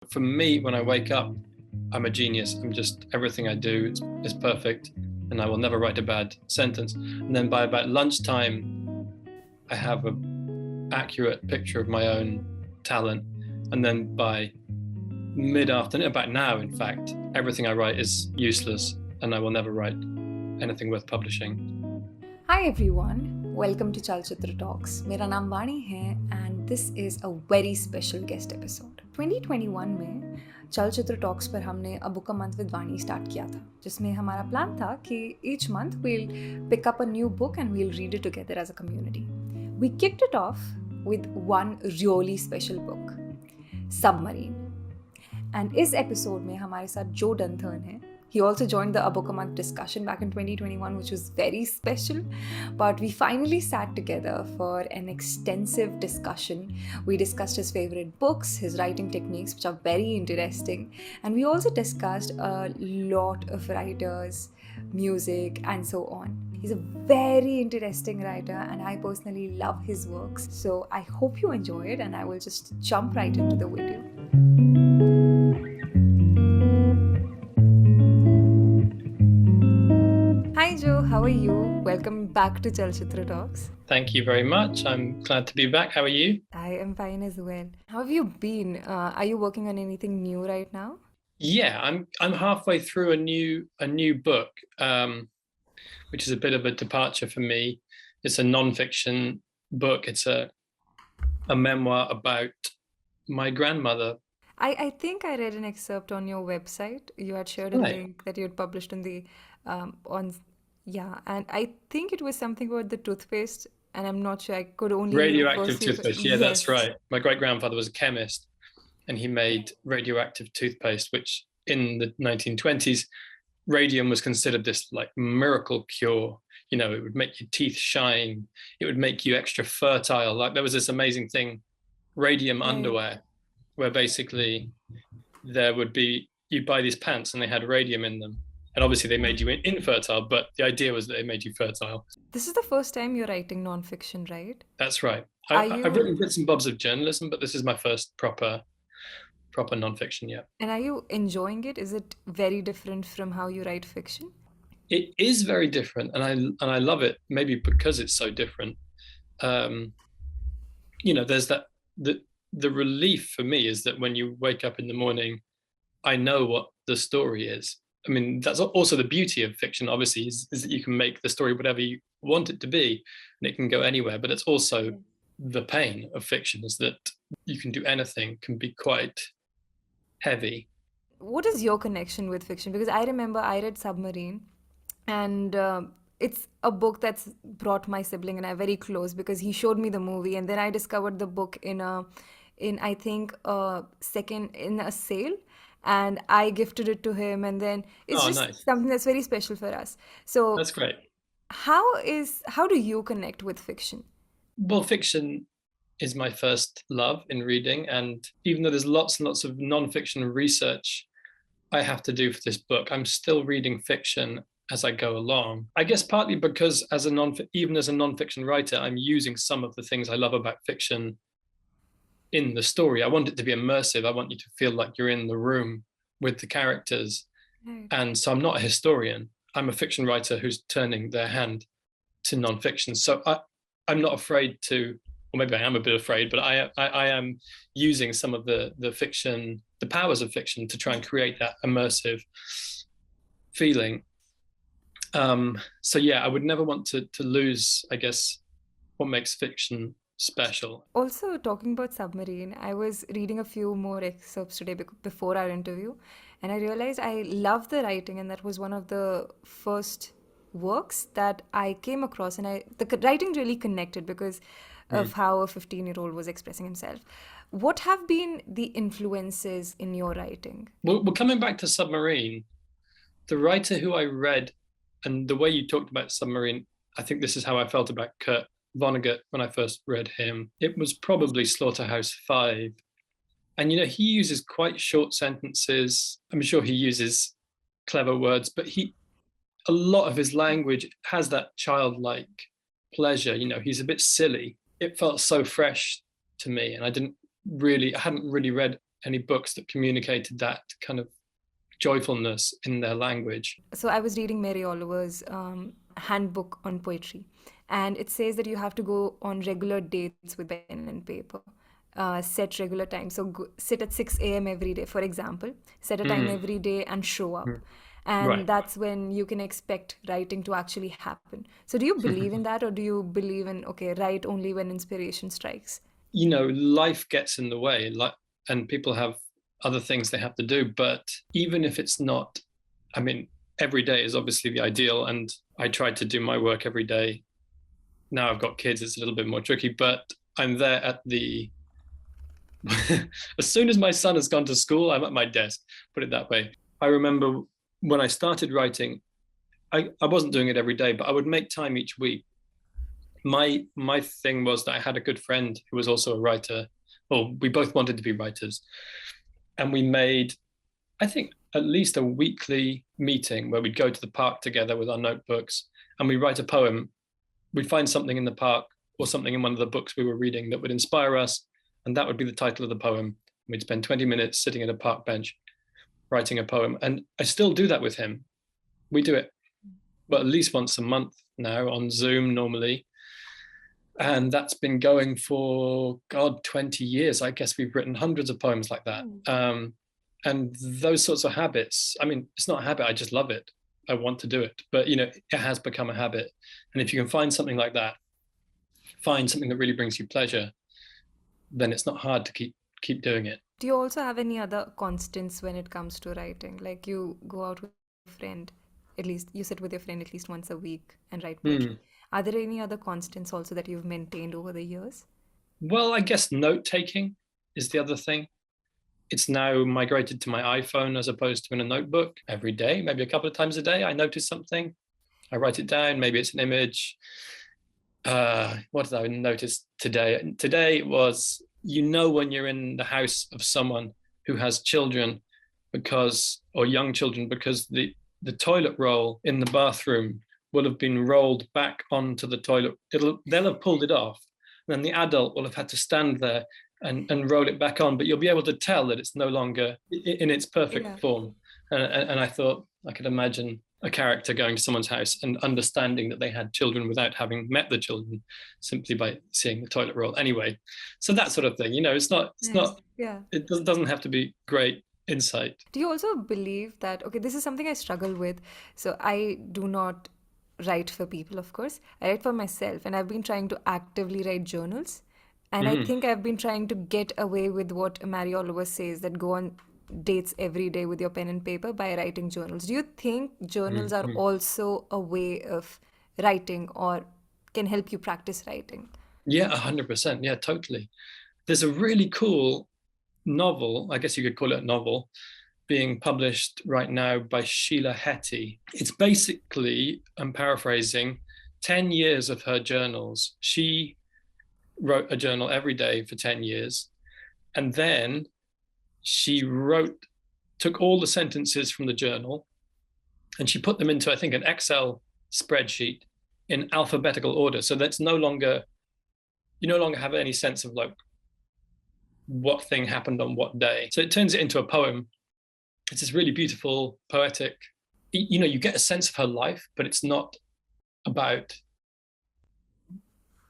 For me, when I wake up, I'm a genius. Everything I do is perfect, and I will never write a bad sentence. And then by about lunchtime, I have an accurate picture of my own talent. And then by mid-afternoon, about now, in fact, everything I write is useless, and I will never write anything worth publishing. Hi everyone, welcome to Chalchitra Talks. मेरा नाम वाणी है and this is a very special guest episode. 2021 में चलचित्र talks पर हमने a book a month with Vani start किया था, जिसमें हमारा प्लान था कि each month we'll pick up a new book and we'll read it together as a community. We kicked it off with one really special book, Submarine. And इस episode में हमारे साथ जो डंथर्न है. He also joined the A Book a Month discussion back in 2021, which was very special. But we finally sat together for an extensive discussion. We discussed his favorite books, his writing techniques, which are very interesting. And we also discussed a lot of writers, music, and so on. He's a very interesting writer, and I personally love his works. So I hope you enjoy it, and I will just jump right into the video. Hi Joe, how are you? Welcome back to Chalchitra Talks. Thank you very much. I'm glad to be back. How are you? I am fine as well. How have you been? Are you working on anything new right now? Yeah, I'm halfway through a new book, which is a bit of a departure for me. It's a non-fiction book. It's a memoir about my grandmother. I think I read an excerpt on your website. You had shared a Right. link that you had published on the and I think it was something about the toothpaste, and I'm not sure. I could only Radioactive firstly- toothpaste. Yeah, that's Yes. right. My great-grandfather was a chemist, and he made radioactive toothpaste, which in the 1920s, radium was considered this like miracle cure. You know, it would make your teeth shine. It would make you extra fertile. Like there was this amazing thing, radium Right. underwear, where basically there would be, you buy these pants and they had radium in them. And obviously they made you infertile, but the idea was that they made you fertile. This is the first time you're writing nonfiction, right? That's right. Are I've you- written bits and bobs of journalism, but this is my first proper nonfiction yet. And are you enjoying it? Is it very different from how you write fiction? It is very different, and I love it. Maybe because it's so different. You know, there's that the relief for me is that when you wake up in the morning, I know what the story is. I mean, that's also the beauty of fiction, obviously, is that you can make the story whatever you want it to be, and it can go anywhere. But it's also the pain of fiction is that you can do anything, can be quite heavy. What is your connection with fiction? Because I remember I read Submarine, and it's a book that's brought my sibling and I very close because he showed me the movie, and then I discovered the book in I think in a sale, and I gifted it to him, and then it's Oh, just nice. something that's very special for us. So That's great. how do you connect with fiction? Well, fiction is my first love in reading, and even though there's lots and lots of non-fiction research I have to do for this book, I'm still reading fiction as I go along. I guess partly because even as a non-fiction writer, I'm using some of the things I love about fiction in the story. I want it to be immersive. I want you to feel like you're in the room with the characters. Right. And so I'm not a historian. I'm a fiction writer who's turning their hand to non-fiction. So I'm not afraid to, or maybe I am a bit afraid, but I am using some of the fiction, the powers of fiction to try and create that immersive feeling. So yeah, I would never want to lose, I guess, what makes fiction special. Also, talking about Submarine, I was reading a few more excerpts today before our interview, and I realized I love the writing, and that was one of the first works that I came across, and the writing really connected because of how a 15-year-old was expressing himself. What have been the influences in your writing? Well, coming back to Submarine, the writer who I read, and the way you talked about Submarine, I think this is how I felt about Kurt Vonnegut when I first read him. It was probably Slaughterhouse-Five. And, you know, he uses quite short sentences. I'm sure he uses clever words, but a lot of his language has that childlike pleasure. You know, he's a bit silly. It felt so fresh to me, and I hadn't really read any books that communicated that kind of joyfulness in their language. So I was reading Mary Oliver's handbook on poetry, and it says that you have to go on regular dates with pen and paper. Set regular time. So sit at 6 a.m. every day, for example. Set a time every day and show up. And Right. that's when you can expect writing to actually happen. So do you believe in that, or do you believe in, okay, write only when inspiration strikes? You know, life gets in the way, and people have other things they have to do. But even if it's not, I mean, every day is obviously the ideal, and I try to do my work every day. Now I've got kids, it's a little bit more tricky, but I'm there at the as soon as my son has gone to school, I'm at my desk, put it that way. I remember when I started writing, I wasn't doing it every day, but I would make time each week. My thing was that I had a good friend who was also a writer. Well, we both wanted to be writers. And we made, I think, at least a weekly meeting where we'd go to the park together with our notebooks and we'd write a poem. We'd find something in the park or something in one of the books we were reading that would inspire us, and that would be the title of the poem. We'd spend 20 minutes sitting at a park bench writing a poem. And I still do that with him. We do it, well, at least once a month now on Zoom normally. And that's been going for, God, 20 years. I guess we've written hundreds of poems like that. And those sorts of habits, I mean, it's not a habit, I just love it. I want to do it. But, you know, it has become a habit. And if you can find something like that, find something that really brings you pleasure, then it's not hard to keep doing it. Do you also have any other constants when it comes to writing? Like you go out with a friend, at least you sit with your friend at least once a week and write poetry. Are there any other constants also that you've maintained over the years? Well, I guess note-taking is the other thing. It's now migrated to my iPhone as opposed to in a notebook. Every day, maybe a couple of times a day, I notice something. I write it down. Maybe it's an image. What did I notice today? Today was, you know, when you're in the house of someone who has children or young children, because the toilet roll in the bathroom will have been rolled back onto the toilet. They'll have pulled it off. And then the adult will have had to stand there and roll it back on, but you'll be able to tell that it's no longer in its perfect form. And I thought I could imagine a character going to someone's house and understanding that they had children without having met the children, simply by seeing the toilet roll. Anyway, so that sort of thing, you know, it doesn't have to be great insight. Do you also believe that, okay, this is something I struggle with. So I do not write for people, of course. I write for myself, and I've been trying to actively write journals. And I think I've been trying to get away with what Mary Oliver says, that go on dates every day with your pen and paper by writing journals. Do you think journals are also a way of writing, or can help you practice writing? Yeah, 100%. Yeah, totally. There's a really cool novel, I guess you could call it a novel, being published right now by Sheila Heti. It's basically, I'm paraphrasing, 10 years of her journals. She wrote a journal every day for 10 years. And then she took all the sentences from the journal and she put them into, I think, an Excel spreadsheet in alphabetical order. So that's you no longer have any sense of like what thing happened on what day. So it turns it into a poem. It's this really beautiful, poetic, you know, you get a sense of her life, but it's not about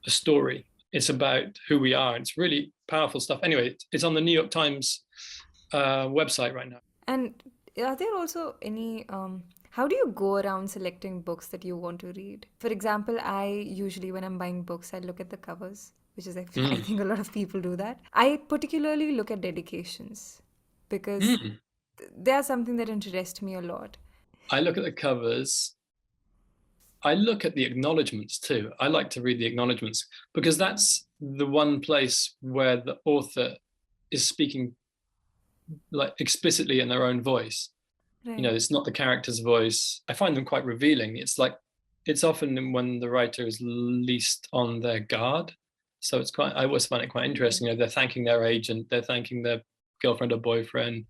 a story. It's about who we are. It's really powerful stuff. Anyway, it's on the New York Times website right now. And are there also any, how do you go around selecting books that you want to read? For example, I usually, when I'm buying books, I look at the covers, which is, I think a lot of people do that. I particularly look at dedications because they are something that interest me a lot. I look at the covers. I look at the acknowledgements too. I like to read the acknowledgements because that's the one place where the author is speaking like explicitly in their own voice. Right. You know, it's not the character's voice. I find them quite revealing. It's often when the writer is least on their guard. So I always find it quite interesting. You know, they're thanking their agent, they're thanking their girlfriend or boyfriend.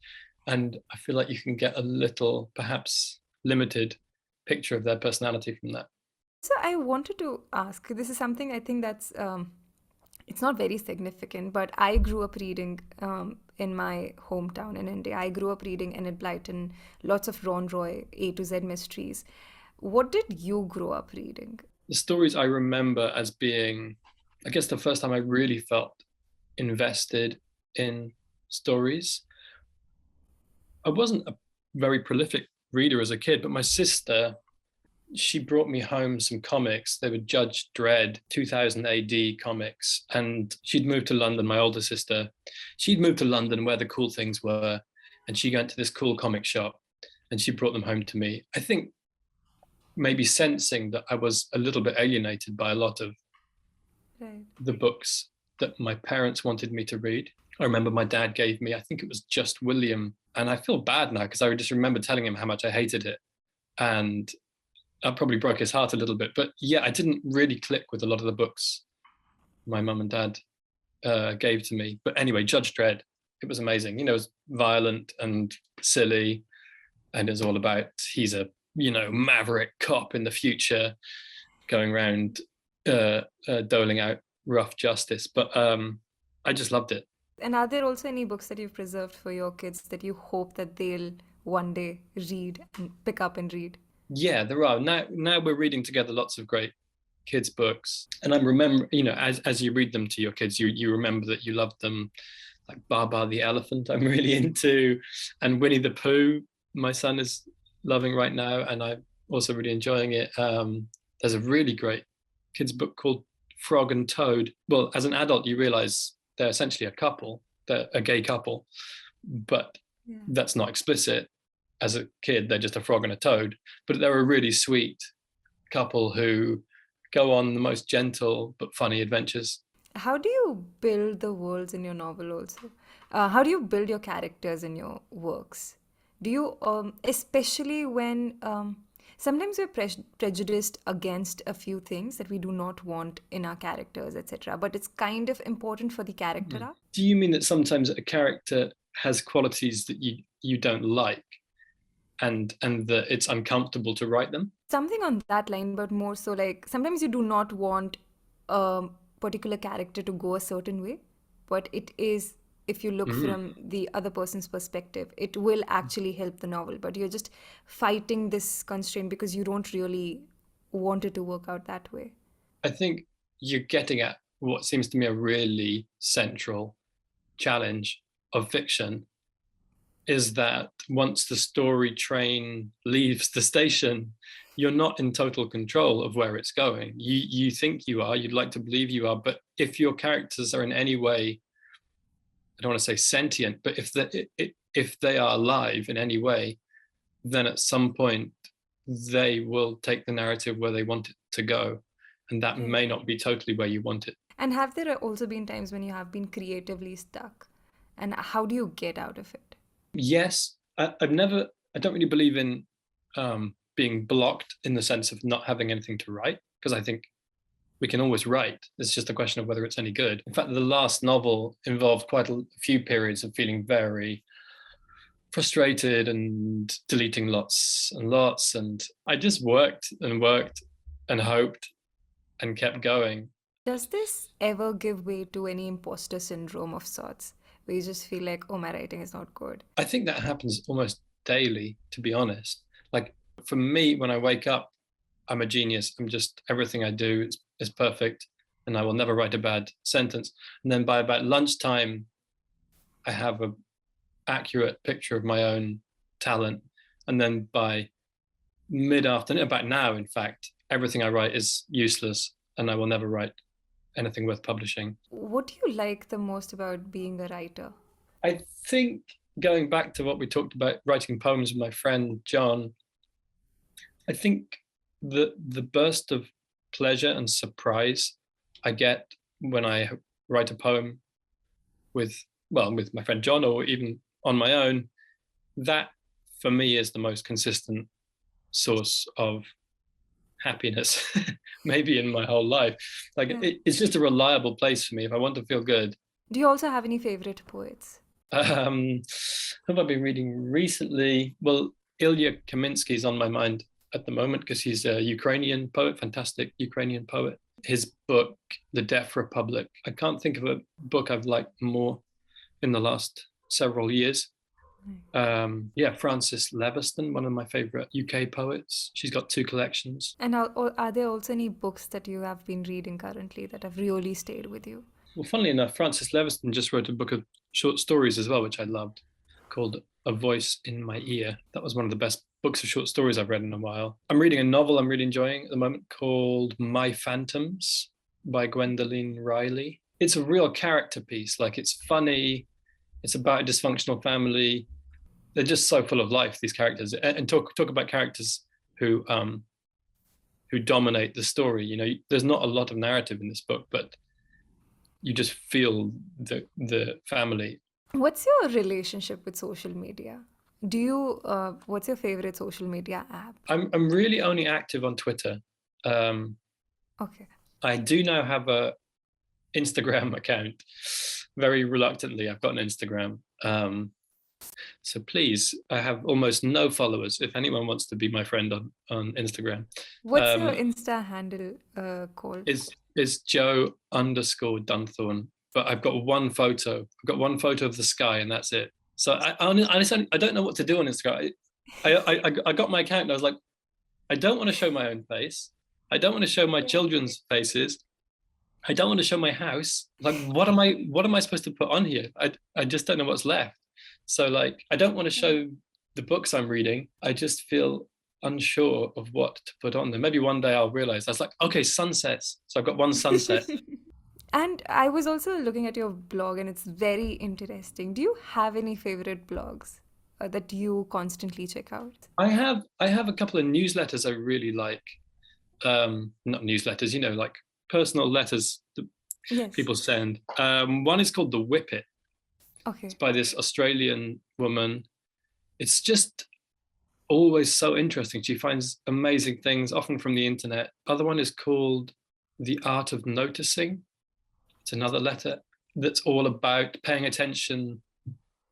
And I feel like you can get a little, perhaps limited picture of their personality from that. So I wanted to ask, this is something I think that's, it's not very significant, but I grew up reading in my hometown in India. I grew up reading Enid Blyton, lots of Ron Roy, A to Z mysteries. What did you grow up reading? The stories I remember as being, I guess, the first time I really felt invested in stories. I wasn't a very prolific reader as a kid, but my sister, she brought me home some comics. They were Judge Dredd 2000 AD comics. And she'd moved to London, my older sister. She'd moved to London where the cool things were. And she went to this cool comic shop and she brought them home to me. I think maybe sensing that I was a little bit alienated by a lot of the books that my parents wanted me to read. I remember my dad gave me, I think it was Just William. And I feel bad now because I just remember telling him how much I hated it. And I probably broke his heart a little bit. But yeah, I didn't really click with a lot of the books my mum and dad gave to me. But anyway, Judge Dredd, it was amazing. You know, it was violent and silly. And it's all about, he's a, maverick cop in the future going around doling out rough justice. But I just loved it. And are there also any books that you've preserved for your kids that you hope that they'll one day read and pick up and read? Yeah, there are. Now we're reading together lots of great kids' books. And I remember, as you read them to your kids, you remember that you loved them. Like Baba the Elephant, I'm really into. And Winnie the Pooh, my son is loving right now. And I'm also really enjoying it. There's a really great kids' book called Frog and Toad. Well, as an adult, you realize they're essentially a couple. They're a gay couple. But that's not explicit. As a kid, they're just a frog and a toad, but they're a really sweet couple who go on the most gentle but funny adventures. How do you build the worlds in your novel also? How do you build your characters in your works? Do you, especially when sometimes we're prejudiced against a few things that we do not want in our characters, etc. But it's kind of important for the character arc. Do you mean that sometimes a character has qualities that you don't like? And that it's uncomfortable to write them? Something on that line, but more so like sometimes you do not want a particular character to go a certain way, but it is, if you look from the other person's perspective, it will actually help the novel, but you're just fighting this constraint because you don't really want it to work out that way. I think you're getting at what seems to me a really central challenge of fiction, is that once the story train leaves the station, you're not in total control of where it's going. You think you are, you'd like to believe you are, but if your characters are in any way, I don't want to say sentient, but if they are alive in any way, then at some point they will take the narrative where they want it to go. And that may not be totally where you want it. And have there also been times when you have been creatively stuck? And how do you get out of it? Yes, I don't really believe in being blocked in the sense of not having anything to write, because I think we can always write. It's just a question of whether it's any good. In fact, the last novel involved quite a few periods of feeling very frustrated and deleting lots and lots. And I just worked and hoped and kept going. Does this ever give way to any imposter syndrome of sorts, where you just feel like, oh, my writing is not good? I think that happens almost daily, to be honest. Like for me, when I wake up, I'm a genius. I'm just, everything I do is perfect and I will never write a bad sentence. And then by about lunchtime, I have an accurate picture of my own talent. And then by mid-afternoon, about now, in fact, everything I write is useless and I will never write anything worth publishing. What do you like the most about being a writer? I think going back to what we talked about, writing poems with my friend John, I think the burst of pleasure and surprise I get when I write a poem with my friend John or even on my own, that for me is the most consistent source of happiness maybe in my whole life. Like it's just a reliable place for me if I want to feel good. Do you also have any favorite poets? Who have I been reading recently? Well, Ilya Kaminsky's on my mind at the moment because he's a Ukrainian poet, fantastic Ukrainian poet. His book, The Deaf Republic, I can't think of a book I've liked more in the last several years. Frances Leviston, one of my favorite UK poets. She's got 2 collections. And are there also any books that you have been reading currently that have really stayed with you? Well, funnily enough, Frances Leviston just wrote a book of short stories as well, which I loved, called A Voice in My Ear. That was one of the best books of short stories I've read in a while. I'm reading a novel I'm really enjoying at the moment called My Phantoms by Gwendoline Riley. It's a real character piece. Like, it's funny. It's about a dysfunctional family. They're just so full of life, these characters. And talk about characters who dominate the story. You know, there's not a lot of narrative in this book, but you just feel the family. What's your relationship with social media? What's your favorite social media app? I'm really only active on Twitter. Okay. I do now have a Instagram account. Very reluctantly, I've got an Instagram. So please, I have almost no followers. If anyone wants to be my friend on Instagram. What's your Insta handle called? Is Joe_Dunthorne. But I've got one photo. I've got one photo of the sky, and that's it. So I don't know what to do on Instagram. I got my account and I was like, I don't want to show my own face. I don't want to show my children's faces. I don't want to show my house. Like, what am I supposed to put on here? I just don't know what's left. So, like, I don't want to show the books I'm reading. I just feel unsure of what to put on there. Maybe one day I'll realize. I was like, okay, sunsets. So I've got one sunset. And I was also looking at your blog, and it's very interesting. Do you have any favorite blogs that you constantly check out? I have a couple of newsletters I really like. Not newsletters, you know, like personal letters that people send. One is called The Whippet. Okay. It's by this Australian woman. It's just always so interesting. She finds amazing things, often from the internet. Other one is called The Art of Noticing. It's another letter that's all about paying attention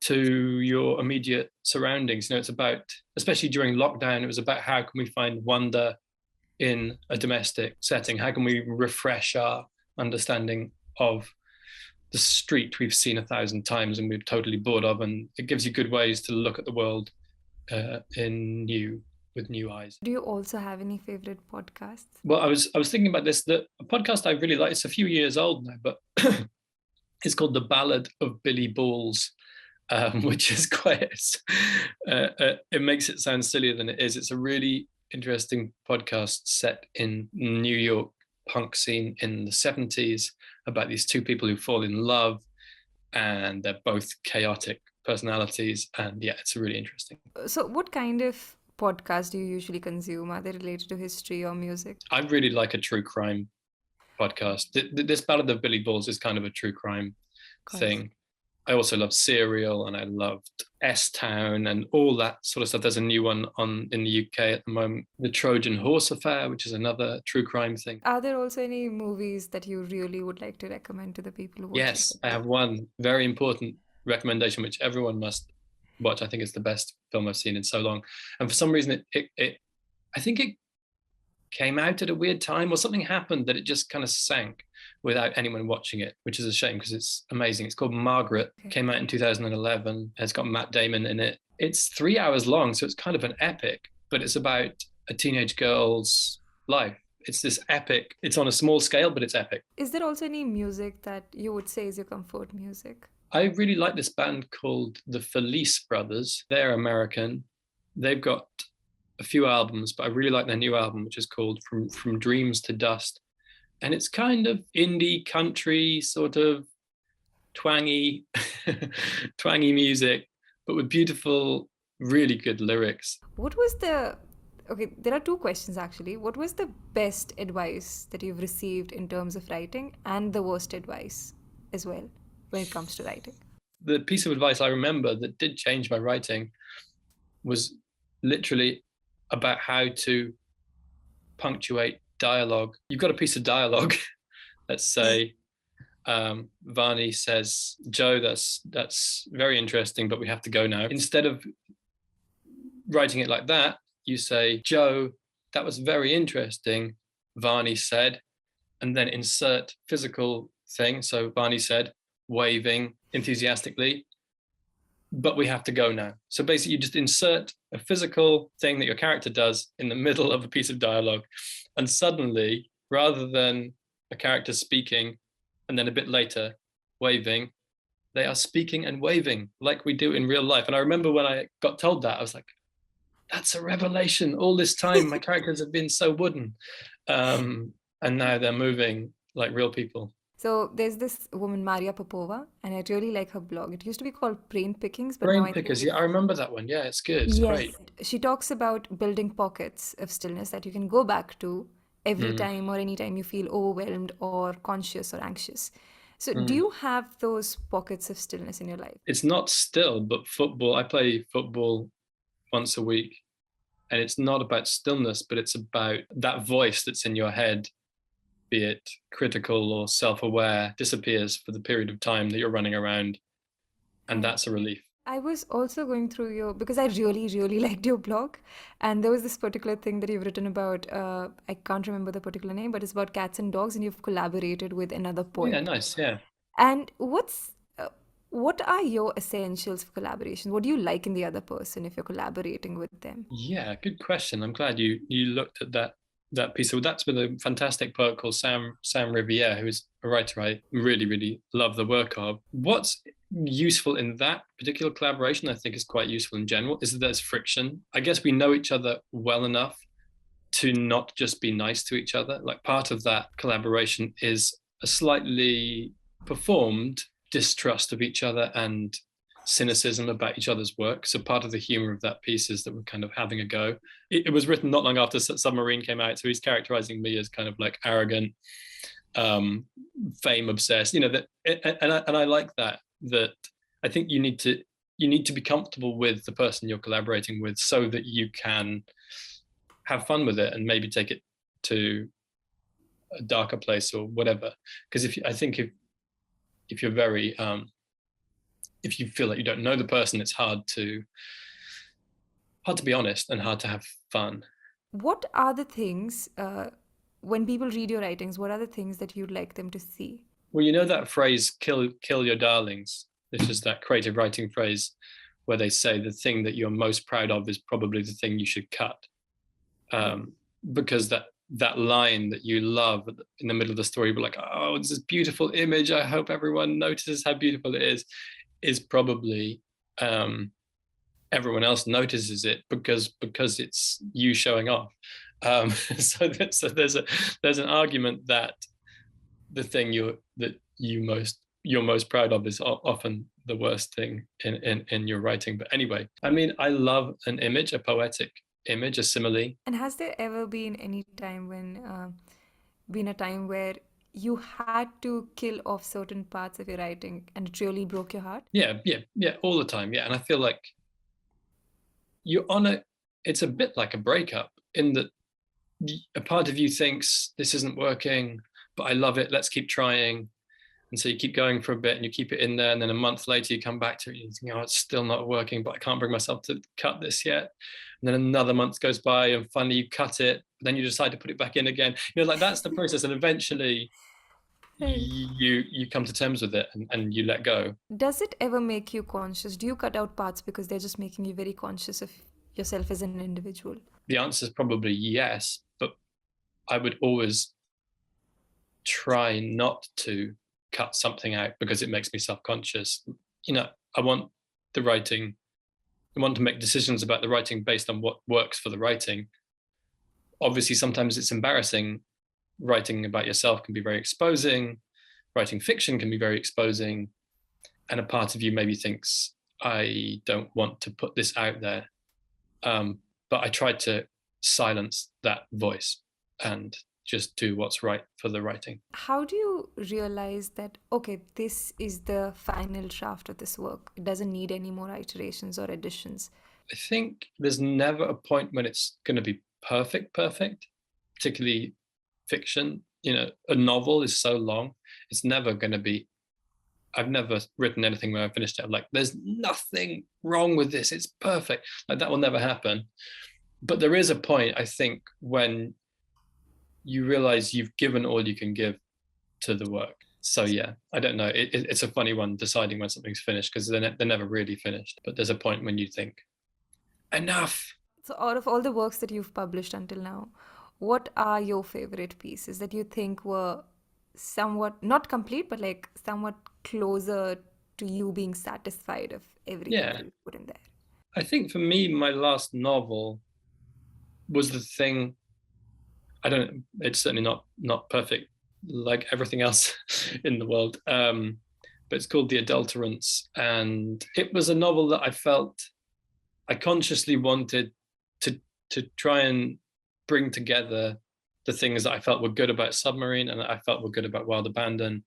to your immediate surroundings. You know, it's about, especially during lockdown, it was about how can we find wonder in a domestic setting? How can we refresh our understanding of the street we've seen 1,000 times and we're totally bored of? And it gives you good ways to look at the world with new eyes. Do you also have any favorite podcasts? Well, I was thinking about this. A podcast I really like, it's a few years old now, but it's called The Ballad of Billy Balls, which is quite, it makes it sound sillier than it is. It's a really interesting podcast set in New York punk scene in the 70s about these 2 people who fall in love, and they're both chaotic personalities. And yeah, it's really interesting. So what kind of podcast do you usually consume? Are they related to history or music? I really like a true crime podcast. This Ballad of Billy Balls is kind of a true crime thing. I also love Serial, and I loved S-Town and all that sort of stuff. There's a new one in the UK at the moment, The Trojan Horse Affair, which is another true crime thing. Are there also any movies that you really would like to recommend to the people who watch? Yes, I have one very important recommendation which everyone must watch. I think it's the best film I've seen in so long. And for some reason, I think it came out at a weird time, or something happened that it just kind of sank without anyone watching it, which is a shame because it's amazing. It's called Margaret. Okay. Came out in 2011. It's got Matt Damon in it. It's 3 hours long, so it's kind of an epic, but it's about a teenage girl's life. It's this epic. It's on a small scale, but it's epic. Is there also any music that you would say is your comfort music? I really like this band called the Felice Brothers. They're American. They've got a few albums, but I really like their new album, which is called From Dreams to Dust. And it's kind of indie country, sort of twangy, twangy music, but with beautiful, really good lyrics. Okay, there are 2 questions actually. What was the best advice that you've received in terms of writing, and the worst advice as well when it comes to writing? The piece of advice I remember that did change my writing was literally about how to punctuate dialogue. You've got a piece of dialogue. Let's say Vani says, Joe, that's very interesting, but we have to go now. Instead of writing it like that, you say, Joe, that was very interesting, Vani said, and then insert physical thing. So Vani said, waving enthusiastically. but we have to go now. So basically you just insert a physical thing that your character does in the middle of a piece of dialogue. And suddenly, rather than a character speaking and then a bit later waving, they are speaking and waving like we do in real life. And I remember when I got told that, I was like, that's a revelation. All this time, my characters have been so wooden. And now they're moving like real people. So there's this woman, Maria Popova, and I really like her blog. It used to be called Brain Pickings, but now Brain I think pickers. Yeah, I remember that one. Yeah, it's good. It's yes, great. she talks about building pockets of stillness that you can go back to every Mm, time or anytime you feel overwhelmed or conscious or anxious. So do mm. you have those pockets of stillness in your life? It's not still, but football. I play football once a week, and it's not about stillness, but it's about that voice that's in your head, be it critical or self-aware, disappears for the period of time that you're running around, and Right. that's a relief. I was also going through because I really, really liked your blog. And there was this particular thing that you've written about. I can't remember the particular name, but it's about cats and dogs, and you've collaborated with another Oh, yeah, poet. nice. Yeah. And what are your essentials for collaboration? What do you like in the other person if you're collaborating with them? Yeah, good question. I'm glad you looked at that piece. So that's with a fantastic poet called Sam Riviere, who's a writer I really, really love the work of. What's useful in that particular collaboration, I think is quite useful in general, is that there's friction. I guess we know each other well enough to not just be nice to each other. Like part of that collaboration is a slightly performed distrust of each other and cynicism about each other's work. So part of the humor of that piece is that we're kind of having a go. It was written not long after Submarine came out, so he's characterizing me as kind of like arrogant, fame obsessed. You know that, and I like that. That I think you need to be comfortable with the person you're collaborating with, so that you can have fun with it and maybe take it to a darker place or whatever. Because I think if you're very if you feel like you don't know the person, it's hard to be honest and hard to have fun. What are the things, when people read your writings, what are the things that you'd like them to see? Well, you know that phrase, kill your darlings. This is that creative writing phrase where they say the thing that you're most proud of is probably the thing you should cut. Because that line that you love in the middle of the story, but like, oh, it's this beautiful image, I hope everyone notices how beautiful it is probably everyone else notices it because it's you showing off. So there's an argument that the thing you're most proud of is often the worst thing in your writing. But anyway, I mean, I love an image, a poetic image, a simile. And has there ever been any time been a time where you had to kill off certain parts of your writing and it really broke your heart? Yeah, all the time. Yeah, and I feel like you're on it's a bit like a breakup in that a part of you thinks this isn't working, but I love it, let's keep trying. And so you keep going for a bit and you keep it in there, and then a month later you come back to it and you think, oh, it's still not working, but I can't bring myself to cut this yet. And then another month goes by and finally you cut it, but then you decide to put it back in again. You know, like that's the process. And eventually Right. you come to terms with it and you let go. Does it ever make you conscious? Do you cut out parts because they're just making you very conscious of yourself as an individual? The answer is probably yes, but I would always try not to cut something out because it makes me self-conscious. You know, I want the writing, I want to make decisions about the writing based on what works for the writing. Obviously, sometimes it's embarrassing. Writing about yourself can be very exposing. Writing fiction can be very exposing. And a part of you maybe thinks, I don't want to put this out there. But I try to silence that voice and just do what's right for the writing. How do you realize that, okay, this is the final draft of this work? It doesn't need any more iterations or additions. I think there's never a point when it's going to be perfect, particularly fiction. You know, a novel is so long, it's never going to be. I've never written anything where I finished it, I'm like, there's nothing wrong with this, it's perfect. Like that will never happen. But there is a point, I think, when you realize you've given all you can give to the work. So yeah, I don't know. It's a funny one deciding when something's finished, because they're never really finished. But there's a point when you think, enough. So, out of all the works that you've published until now, what are your favorite pieces that you think were somewhat not complete, but like somewhat closer to you being satisfied of everything that Yeah, you put in there? I think for me, my last novel was the thing. I don't. It's certainly not perfect like everything else in the world. But it's called The Adulterants, and it was a novel that I felt I consciously wanted to try and bring together the things that I felt were good about Submarine and that I felt were good about Wild Abandon,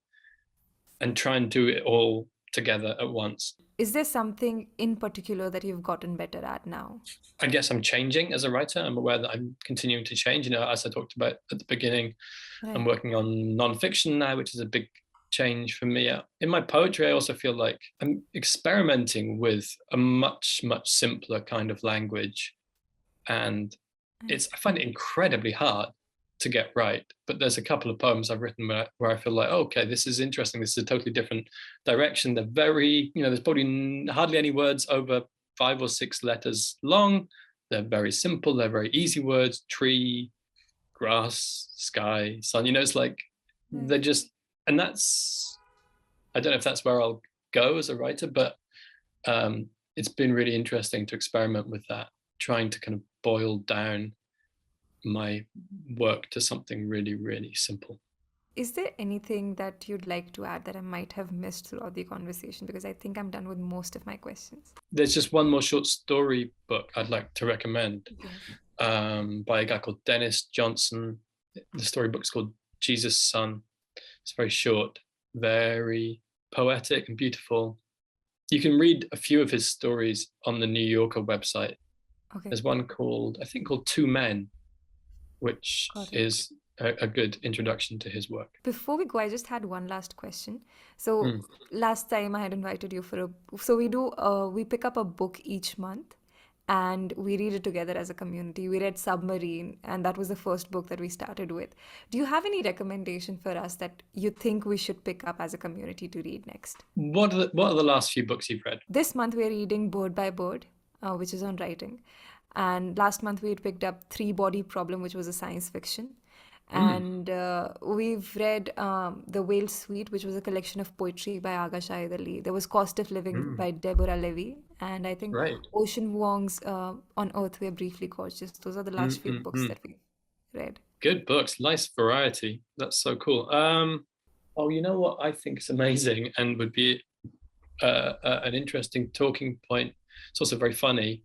and try and do it all together at once. Is there something in particular that you've gotten better at now? I guess I'm changing as a writer. I'm aware that I'm continuing to change. As I talked about at the beginning, I'm Right. working on nonfiction now, which is a big change for me. In my poetry, I also feel like I'm experimenting with a much, much simpler kind of language. And I find it incredibly hard to get right. But there's a couple of poems I've written where I feel like, oh, okay, this is interesting. This is a totally different direction. They're very, there's probably hardly any words over 5 or 6 letters long. They're very simple. They're very easy words: tree, grass, sky, sun. It's like they're just, and that's, I don't know if that's where I'll go as a writer, but it's been really interesting to experiment with that, trying to kind of boil down my work to something really, really simple. Is there anything that you'd like to add that I might have missed throughout the conversation? Because I think I'm done with most of my questions. There's just one more short story book I'd like to recommend, by a guy called Dennis Johnson. The storybook's called Jesus' Son. It's very short, very poetic and beautiful. You can read a few of his stories on the New Yorker website. Okay. There's one called Two Men, which is a good introduction to his work. Before we go, I just had one last question. So last time I had invited you so we pick up a book each month and we read it together as a community. We read Submarine, and that was the first book that we started with. Do you have any recommendation for us that you think we should pick up as a community to read next? What are the last few books you've read? This month we're reading Bird by Bird, which is on writing. And last month we had picked up Three Body Problem, which was a science fiction. And we've read The Whale Suite, which was a collection of poetry by Aga Shahid Ali. There was Cost of Living by Deborah Levy. And I think Ocean Vuong's On Earth We're Briefly Gorgeous. Those are the last few books that we read. Good books. Nice variety. That's so cool. Oh, you know what I think is amazing and would be an interesting talking point, it's also very funny,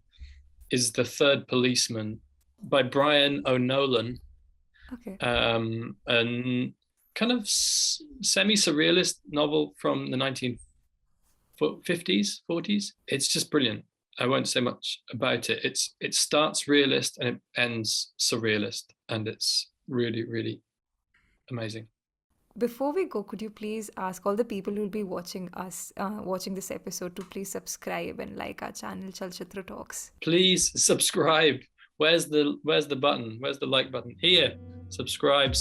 is The Third Policeman by Brian O'Nolan. Okay. And kind of semi-surrealist novel from the 1950s, 40s. It's just brilliant. I won't say much about it. It starts realist and it ends surrealist, and it's really, really amazing. Before we go, could you please ask all the people who will be watching this episode to please subscribe and like our channel, Chalchitra Talks? Please subscribe. Where's the button? Where's the like button? Here. Subscribe.